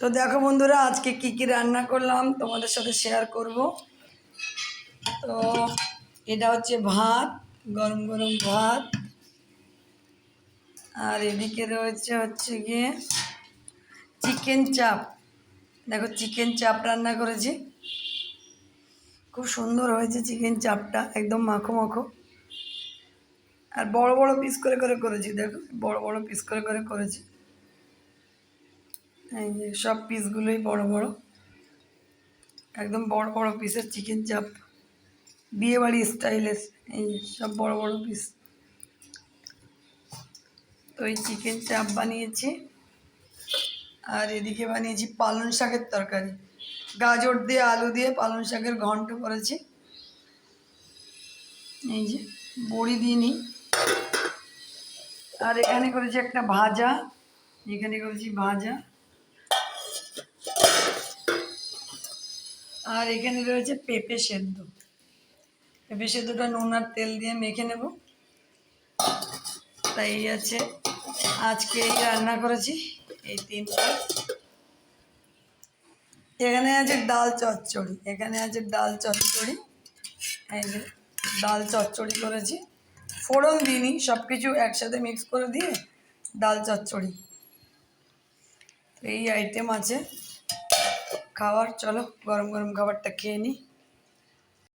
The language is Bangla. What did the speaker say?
তো দেখো বন্ধুরা, আজকে কি কি রান্না করলাম তোমাদের সাথে শেয়ার করব। তো এটা হচ্ছে ভাত, গরম গরম ভাত। আর এদিকে হচ্ছে গিয়ে চিকেন চাপ। দেখো, চিকেন চাপ রান্না করেছি, খুব সুন্দর হয়েছে চিকেন চাপটা, একদম মাখো মাখো। আর বড় বড় পিস করে করে করেছি, দেখো বড় বড় পিস করে করে করেছি। এই যে সব পিসগুলোই বড় বড়, একদম বড় বড় পিসের চিকেন চাপ, বিয়েবাড়ি স্টাইলের। এই যে সব বড় বড় পিস। তো এই চিকেন চাপ বানিয়েছি। আর এদিকে বানিয়েছি পালং শাকের তরকারি, গাজর দিয়ে আলু দিয়ে পালং শাকের ঘন্ট করেছি। এই যে বড়ি দিইনি। আর এখানে করেছি একটা ভাজা, এখানে করেছি ভাজা। আর এখানে রয়েছে পেঁপে সেদ্ধ। পেঁপে সেদ্ধটা নুন আর তেল দিয়ে মেখে নেব। তাই এই আছে, আজকে এই রান্না করেছি, এই তিনটা। এখানে আছে ডাল চচ্চড়ি, এখানে আছে ডাল চচ্চড়ি। এই যে ডাল চচ্চড়ি করেছি, ফোড়ন দিইনি, সব কিছু একসাথে মিক্স করে দিয়ে ডাল চচ্চড়ি। এই আইটেম আছে খাওয়ার। চলো গরম গরম খাবারটা খেয়ে নিই।